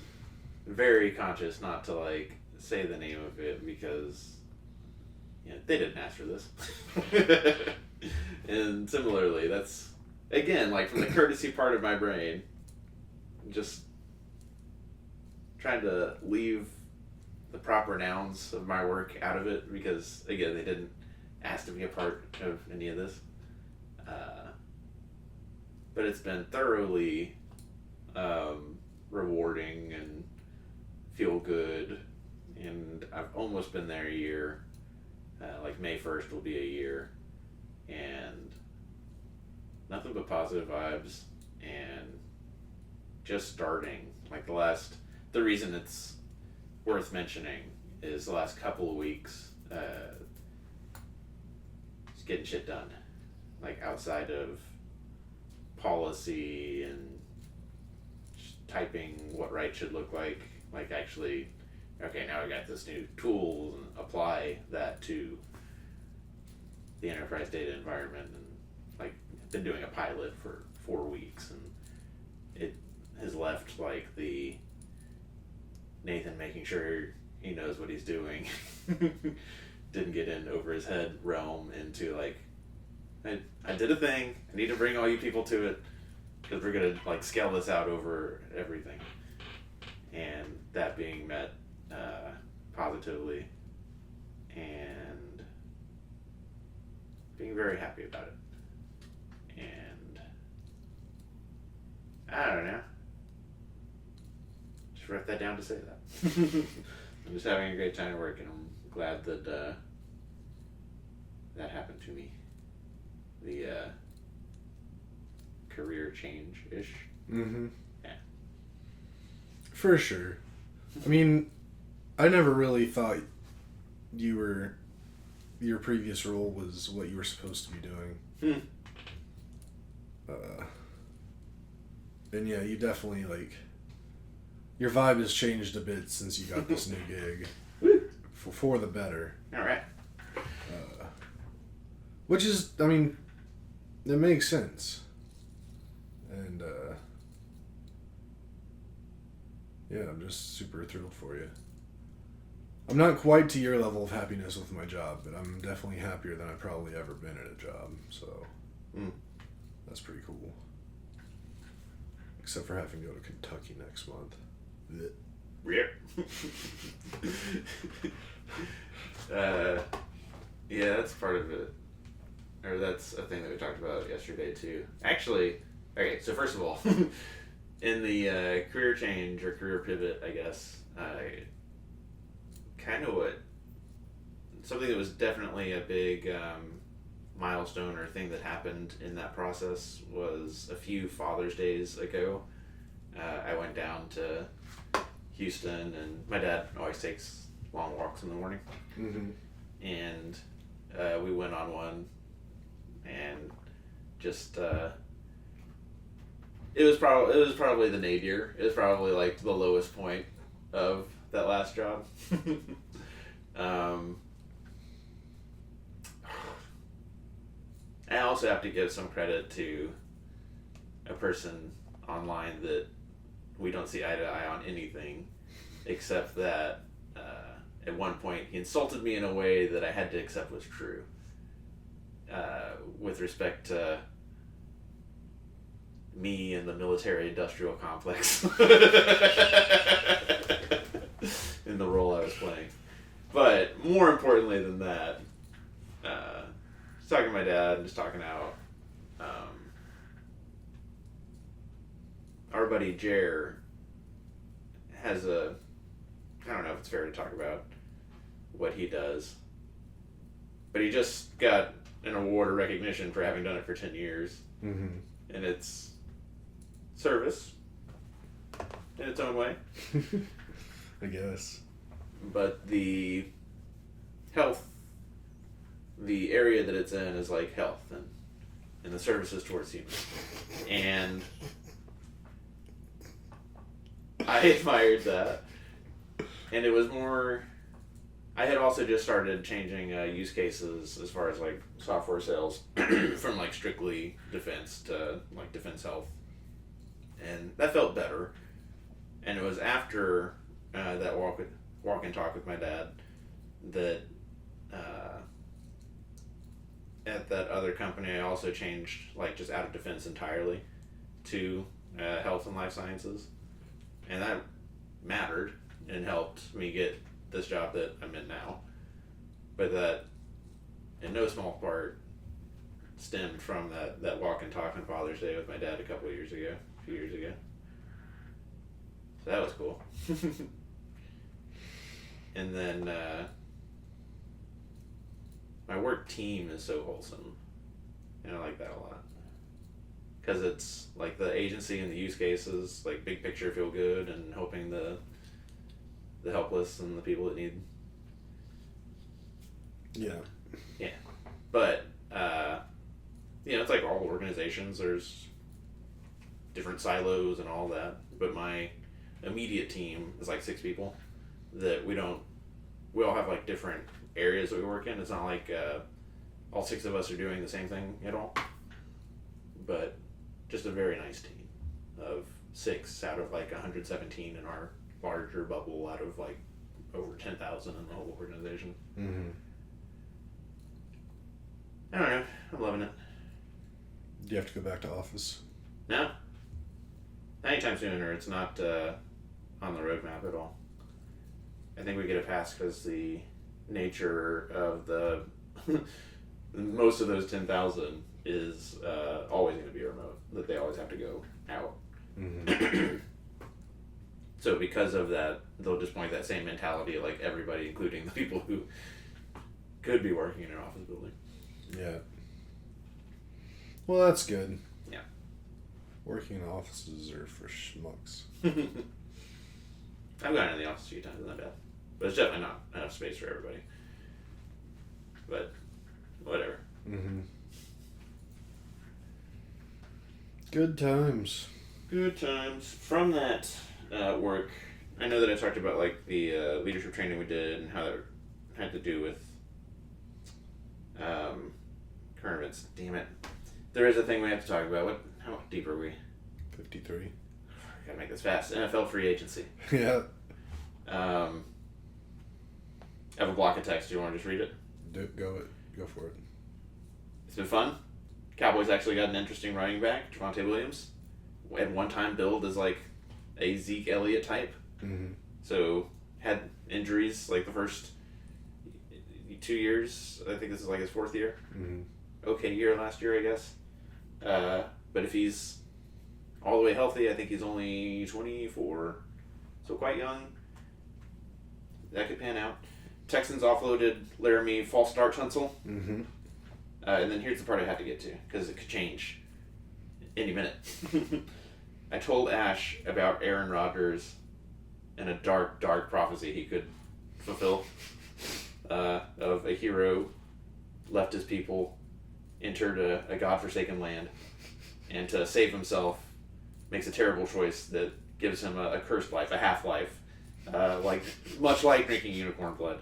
very conscious not to, like, say the name of it because, you know, they didn't ask for this. And similarly, that's, again, like, from the courtesy part of my brain, just trying to leave the proper nouns of my work out of it because, again, they didn't ask to be a part of any of this. But it's been thoroughly rewarding and feel good, and I've almost been there a year. Like May 1st will be a year, and nothing but positive vibes, and just starting. Like the reason it's worth mentioning is the last couple of weeks, just getting shit done. Like outside of policy and just typing what right should look like actually, okay, now I got this new tool and apply that to the enterprise data environment, and like been doing a pilot for 4 weeks, and it has left like the Nathan making sure he knows what he's doing didn't get in over his head realm into like, I did a thing, I need to bring all you people to it because we're gonna like scale this out over everything, and that being met positively and being very happy about it. And I don't know, just wrote that down to say that. I'm just having a great time at work, and I'm glad that that happened to me. The career change-ish. Mm-hmm. Yeah. For sure. I mean, I never really thought your previous role was what you were supposed to be doing. And yeah, you definitely, like, your vibe has changed a bit since you got this new gig. For the better. Alright. Which is, I mean, it makes sense. And, yeah, I'm just super thrilled for you. I'm not quite to your level of happiness with my job, but I'm definitely happier than I've probably ever been at a job, so that's pretty cool. Except for having to go to Kentucky next month. Yep. Yeah, that's part of it. Or that's a thing that we talked about yesterday too. Actually, okay, so first of all, in the career change or career pivot, I guess, kind of something that was definitely a big milestone or thing that happened in that process was a few Father's Days ago. I went down to Houston, and my dad always takes long walks in the morning. Mm-hmm. And we went on one, and just it was probably the nadir. It was probably like the lowest point of that last job. I also have to give some credit to a person online that we don't see eye to eye on anything, except that at one point he insulted me in a way that I had to accept was true, with respect to me and the military-industrial complex in the role I was playing. But more importantly than that, just talking to my dad and just talking out, our buddy Jer has I don't know if it's fair to talk about what he does, but he just got an award or recognition for having done it for 10 years. Mm-hmm. And it's service in its own way. I guess. But the health, the area that it's in is like health and the services towards humans. And I admired that. And it was more, I had also just started changing use cases as far as like software sales from like strictly defense to like defense health. And that felt better. And it was after that walk and talk with my dad that at that other company I also changed like just out of defense entirely to health and life sciences. And that mattered and helped me get this job that I'm in now. But that, in no small part, stemmed from that walk and talk on Father's Day with my dad a few years ago. So that was cool. And then my work team is so wholesome. And I like that a lot. Because it's like the agency and the use cases, like big picture feel good and helping the helpless and the people that need. Yeah. Yeah. But, it's like all organizations, there's different silos and all that. But my immediate team is like 6 people that we all have like different areas that we work in. It's not like all 6 of us are doing the same thing at all. But just a very nice team of 6 out of like 117 in our larger bubble out of like over 10,000 in the whole organization. Mm-hmm. I don't know. I'm loving it. Do you have to go back to office? No. Anytime soon, or it's not on the roadmap at all. I think we get a pass because the nature of the most of those 10,000 is always going to be remote. That they always have to go out. Mm-hmm. So because of that, they'll just point that same mentality at like everybody, including the people who could be working in an office building. Yeah. Well, that's good. Yeah. Working in offices are for schmucks. I've gone in the office a few times, it's not bad. But it's definitely not enough space for everybody. But whatever. Mm-hmm. Good times. Good times. From that work, I know that I talked about like the leadership training we did and how that had to do with current events. Damn it. There is a thing we have to talk about. How deep are we? 53. Gotta make this fast. NFL free agency. Yeah. I have a block of text. Do you want to just read it? Go for it. It's been fun. Cowboys actually got an interesting running back, Javonte Williams. At one time billed as like a Zeke Elliott type. Mm-hmm. So had injuries like the first 2 years. I think this is like his 4th year. Mm-hmm. Okay year last year, I guess. But if he's all the way healthy, I think he's only 24. So quite young. That could pan out. Texans offloaded Laramie false start Tunsil. Mm-hmm. And then here's the part I have to get to, because it could change any minute. I told Ash about Aaron Rodgers and a dark, dark prophecy he could fulfill of a hero left his people, entered a godforsaken land, and to save himself makes a terrible choice that gives him a cursed life, a half-life, much like drinking unicorn blood.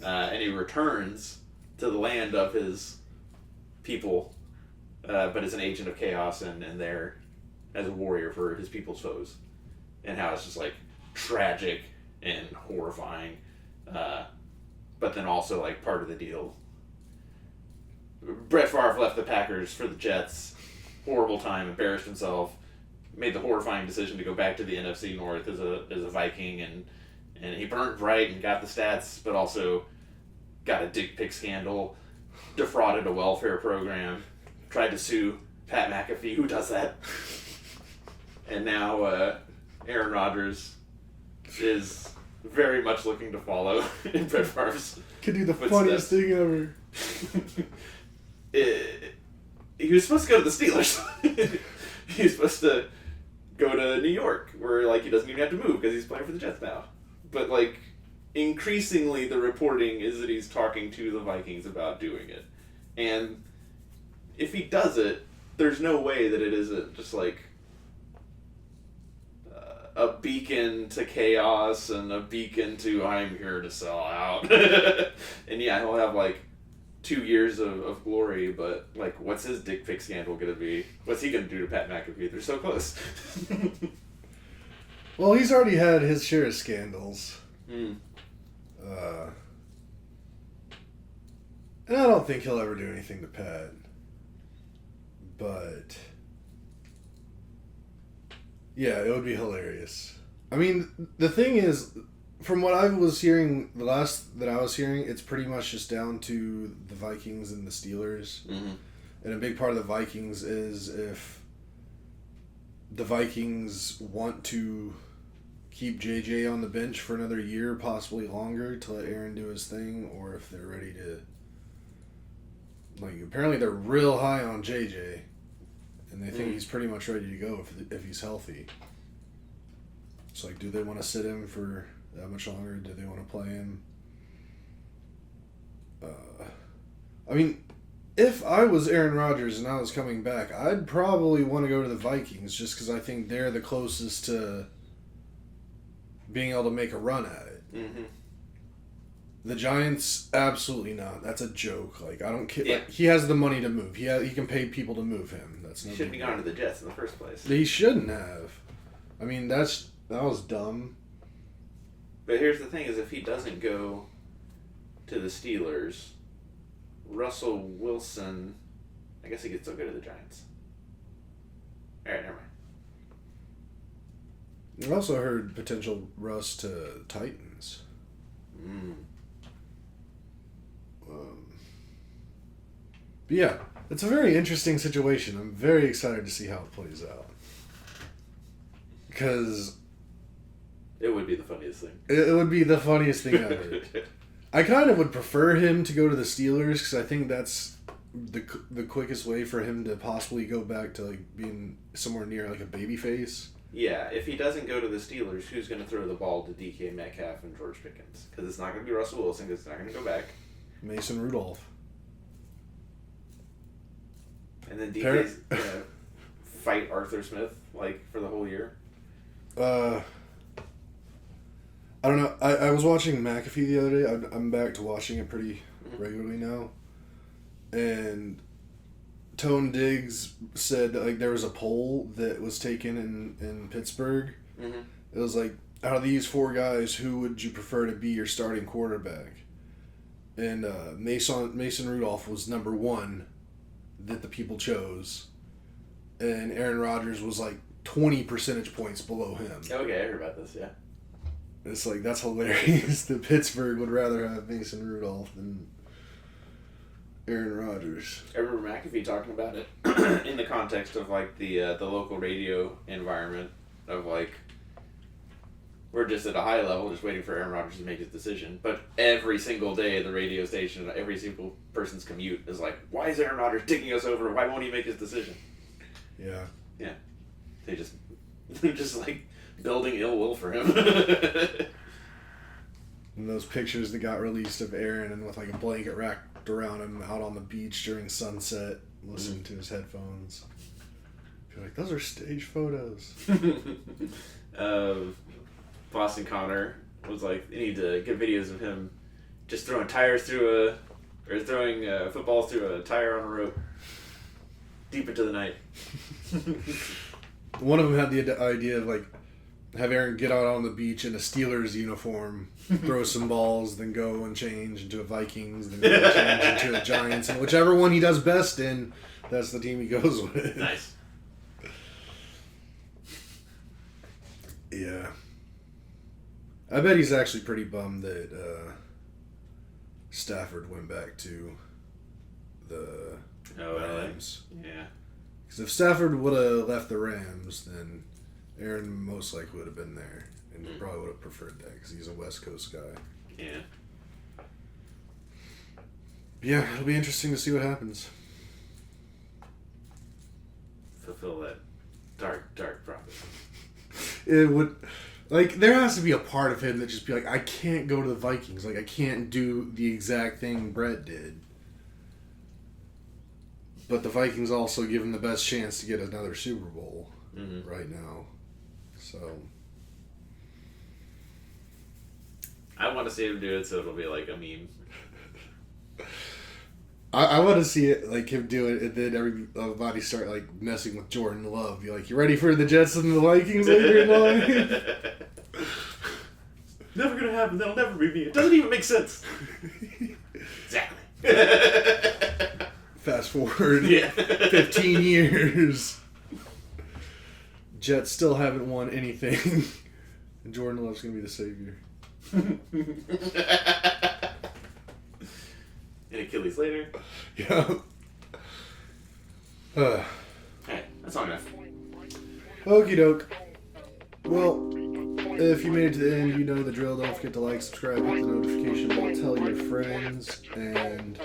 And he returns to the land of his people, but as an agent of chaos and there as a warrior for his people's foes. And how it's just like tragic and horrifying, but then also like part of the deal. Brett Favre left the Packers for the Jets. Horrible time, embarrassed himself, made the horrifying decision to go back to the NFC North as a Viking, and he burned bright and got the stats, but also got a dick pic scandal, defrauded a welfare program, tried to sue Pat McAfee, who does that, and now Aaron Rodgers is very much looking to follow in Brett Favre's Could do the footsteps. funniest thing ever. He was supposed to go to the Steelers. He was supposed to go to New York, where like he doesn't even have to move because he's playing for the Jets now. But like, increasingly, the reporting is that he's talking to the Vikings about doing it, and if he does it, there's no way that it isn't just like a beacon to chaos and a beacon to I'm here to sell out. And yeah, he'll have like 2 years of glory, but like, what's his dick pic scandal gonna be? What's he gonna do to Pat McAfee? They're so close. Well, he's already had his share of scandals. Mm. And I don't think he'll ever do anything to Pat. But yeah, it would be hilarious. I mean, the thing is, from what I was hearing, the last that I was hearing, it's pretty much just down to the Vikings and the Steelers. Mm-hmm. And a big part of the Vikings is if the Vikings want to keep JJ on the bench for another year, possibly longer, to let Aaron do his thing, or if they're ready to... Like, apparently they're real high on JJ, and they think he's pretty much ready to go if he's healthy. It's like, do they want to sit him for that much longer? Do they want to play him? I mean, if I was Aaron Rodgers and I was coming back, I'd probably want to go to the Vikings just because I think they're the closest to being able to make a run at it. Mm-hmm. The Giants, absolutely not. That's a joke. Like, I don't care. Yeah. Like, he has the money to move. He can pay people to move him. That's no He shouldn't big have gone to deal. the Jets in the first place. He shouldn't have. I mean, that was dumb. But here's the thing: is if he doesn't go to the Steelers, Russell Wilson, I guess he could still go to the Giants. All right, never mind. I also heard potential Russ to Titans. Mm. But yeah, it's a very interesting situation. I'm very excited to see how it plays out. Because It would be the funniest thing. it would be the funniest thing ever. I kind of would prefer him to go to the Steelers because I think that's the quickest way for him to possibly go back to like being somewhere near like a babyface. Yeah, if he doesn't go to the Steelers, who's going to throw the ball to DK Metcalf and George Pickens? Because it's not going to be Russell Wilson, because it's not going to go back. Mason Rudolph. And then DK's going to fight Arthur Smith, like, for the whole year. I don't know. I was watching McAfee the other day. I'm back to watching it pretty regularly now. And Tone Diggs said that, like, there was a poll that was taken in Pittsburgh. Mm-hmm. It was like, out of these 4 guys, who would you prefer to be your starting quarterback? And Mason Rudolph was number 1 that the people chose. And Aaron Rodgers was like 20 percentage points below him. Okay, I heard about this, yeah. It's like, that's hilarious that Pittsburgh would rather have Mason Rudolph than Aaron Rodgers. I remember McAfee talking about it in the context of, like, the local radio environment of, like, we're just at a high level just waiting for Aaron Rodgers to make his decision. But every single day, the radio station, every single person's commute is like, why is Aaron Rodgers digging us over? Why won't he make his decision? Yeah. Yeah. They're just like building ill will for him. And those pictures that got released of Aaron and with like a blanket wrapped around him out on the beach during sunset, listening to his headphones. I feel like those are stage photos. Boston Connor was like, they need to get videos of him just throwing footballs through a tire on a rope deep into the night. One of them had the idea of like have Aaron get out on the beach in a Steelers uniform, throw some balls, then go and change into a Vikings, then go and change into a Giants, and whichever one he does best in, that's the team he goes with. Nice. Yeah. I bet he's actually pretty bummed that Stafford went back to the Rams. Yeah. Because if Stafford would have left the Rams, then Aaron most likely would have been there, and he probably would have preferred that because he's a West Coast guy. Yeah. Yeah, it'll be interesting to see what happens. Fulfill that dark prophecy. It would, like, there has to be a part of him that just be like, I can't go to the Vikings. Like, I can't do the exact thing Brett did. But the Vikings also give him the best chance to get another Super Bowl right now. So I want to see him do it, so it'll be like a meme. I want to see it, like, him do it, and then everybody start, like, messing with Jordan Love. Be like, you ready for the Jets and the Vikings later in life? Never gonna happen. That'll never be me. It doesn't even make sense. Exactly. Fast forward 15 years. Jets still haven't won anything. And Jordan Love's going to be the savior. And Achilles later. Yeah. Alright, that's all enough. Okie doke. Well, if you made it to the end, you know the drill. Don't forget to like, subscribe, hit the notification bell, tell your friends, and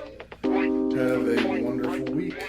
have a wonderful week.